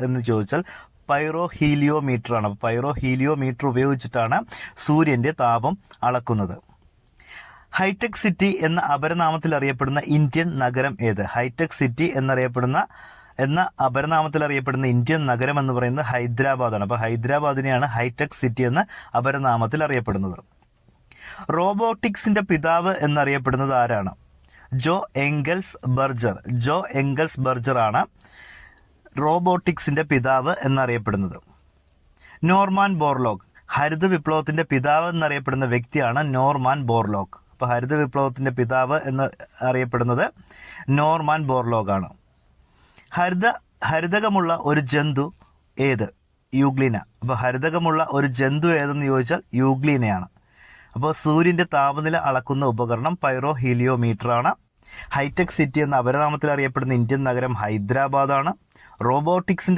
എന്ന് ചോദിച്ചാൽ പൈറോ ഹീലിയോമീറ്റർ ആണ്. പൈറോ ഹീലിയോമീറ്റർ ഉപയോഗിച്ചിട്ടാണ് സൂര്യന്റെ താപം അളക്കുന്നത്. ഹൈടെക് സിറ്റി എന്ന അപരനാമത്തിൽ അറിയപ്പെടുന്ന ഇന്ത്യൻ നഗരം ഏത്? ഹൈടെക് സിറ്റി എന്ന അപരനാമത്തിൽ അറിയപ്പെടുന്ന ഇന്ത്യൻ നഗരം എന്ന് പറയുന്നത് ഹൈദരാബാദാണ്. അപ്പോൾ ഹൈദരാബാദിനെയാണ് ഹൈടെക് സിറ്റി എന്ന അപരനാമത്തിൽ അറിയപ്പെടുന്നത്. റോബോട്ടിക്സിന്റെ പിതാവ് എന്നറിയപ്പെടുന്നത് ആരാണ്? ജോ എംഗൽസ് ബർജർ ആണ് റോബോട്ടിക്സിന്റെ പിതാവ് എന്നറിയപ്പെടുന്നത്. നോർമാൻ ബോർലോഗ്, ഹരിത വിപ്ലവത്തിന്റെ പിതാവ് എന്നറിയപ്പെടുന്ന വ്യക്തിയാണ് നോർമാൻ ബോർലോഗ്. അപ്പോൾ ഹരിത വിപ്ലവത്തിന്റെ പിതാവ് എന്ന് അറിയപ്പെടുന്നത് നോർമാൻ ബോർലോഗ് ആണ്. ഹരിതകമുള്ള ഒരു ജന്തു ഏത്? യൂഗ്ലീന. അപ്പോൾ ഹരിതകമുള്ള ഒരു ജന്തു ഏതെന്ന് ചോദിച്ചാൽ യൂഗ്ലീനയാണ്. അപ്പോൾ സൂര്യന്റെ താപനില അളക്കുന്ന ഉപകരണം പൈറോ ഹീലിയോമീറ്റർ ആണ്. ഹൈടെക് സിറ്റി എന്ന അപരനാമത്തിൽ അറിയപ്പെടുന്ന ഇന്ത്യൻ നഗരം ഹൈദരാബാദാണ്. റോബോട്ടിക്സിന്റെ